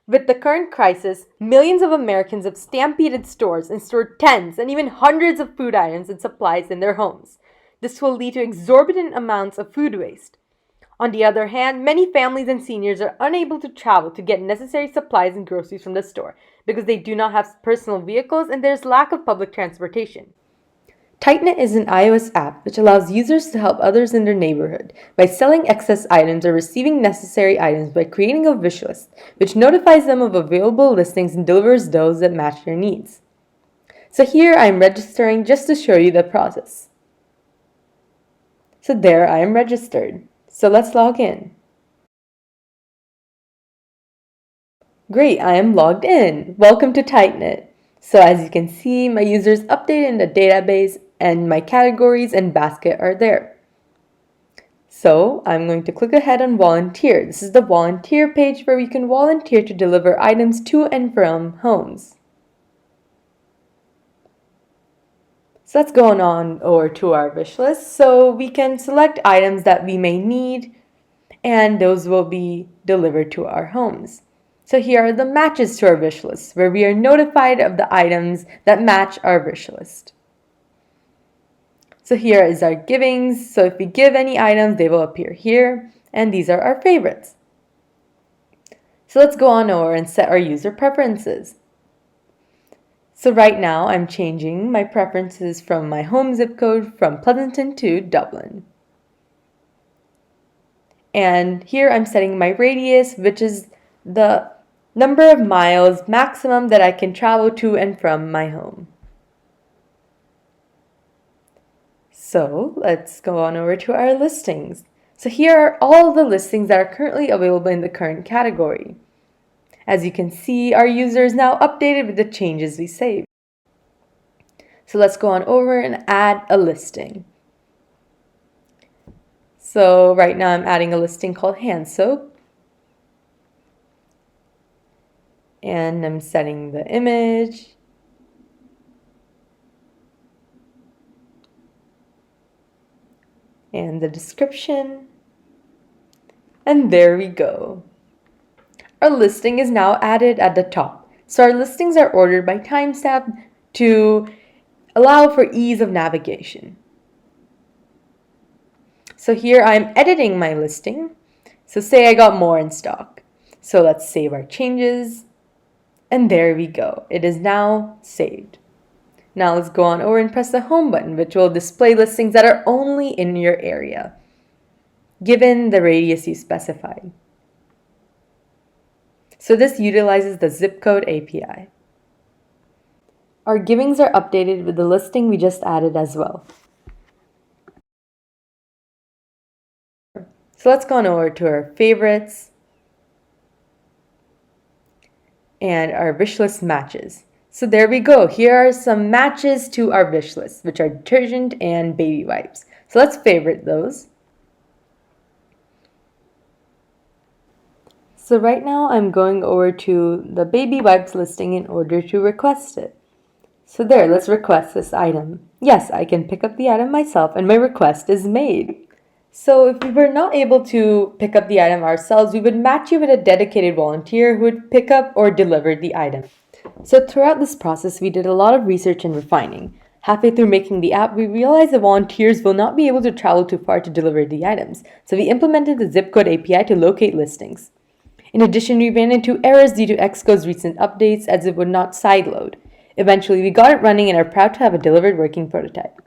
With the current crisis, millions of Americans have stampeded stores and stored tens and even hundreds of food items and supplies in their homes. This will lead to exorbitant amounts of food waste. On the other hand, many families and seniors are unable to travel to get necessary supplies and groceries from the store because they do not have personal vehicles and there's lack of public transportation. Titeknit is an iOS app which allows users to help others in their neighborhood by selling excess items or receiving necessary items by creating a wish list, which notifies them of available listings and delivers those that match their needs. So here I am registering just to show you the process. So there I am registered. So let's log in. Great, I am logged in. Welcome to Titeknit. So as you can see, my users updated in the database and my categories and basket are there. So I'm going to click ahead on volunteer. This is the volunteer page where you can volunteer to deliver items to and from homes. So let's go on over to our wish list. So we can select items that we may need and those will be delivered to our homes. So here are the matches to our wish list, where we are notified of the items that match our wish list. So here is our givings. So if we give any items, they will appear here, and these are our favorites. So let's go on over and set our user preferences. So right now I'm changing my preferences from my home zip code from Pleasanton to Dublin. And here I'm setting my radius, which is the number of miles maximum that I can travel to and from my home. So let's go on over to our listings. So here are all the listings that are currently available in the current category. As you can see, our user is now updated with the changes we saved. So let's go on over and add a listing. So right now I'm adding a listing called hand soap. And I'm setting the image. And the description. And there we go. Our listing is now added at the top. So our listings are ordered by timestamp to allow for ease of navigation. So here I'm editing my listing. So say I got more in stock. So let's save our changes. And there we go. It is now saved. Now let's go on over and press the home button, which will display listings that are only in your area, given the radius you specified. So this utilizes the zip code API. Our givings are updated with the listing we just added as well. So let's go on over to our favorites and our wish list matches. So there we go. Here are some matches to our wish list, which are detergent and baby wipes. So let's favorite those. So right now I'm going over to the baby wipes listing in order to request it. So there, let's request this item. Yes, I can pick up the item myself and my request is made. So if we were not able to pick up the item ourselves, we would match you with a dedicated volunteer who would pick up or deliver the item. So throughout this process, we did a lot of research and refining. Halfway through making the app, we realized the volunteers will not be able to travel too far to deliver the items. So we implemented the zip code API to locate listings. In addition, we ran into errors due to Xcode's recent updates as it would not sideload. Eventually, we got it running and are proud to have a delivered working prototype.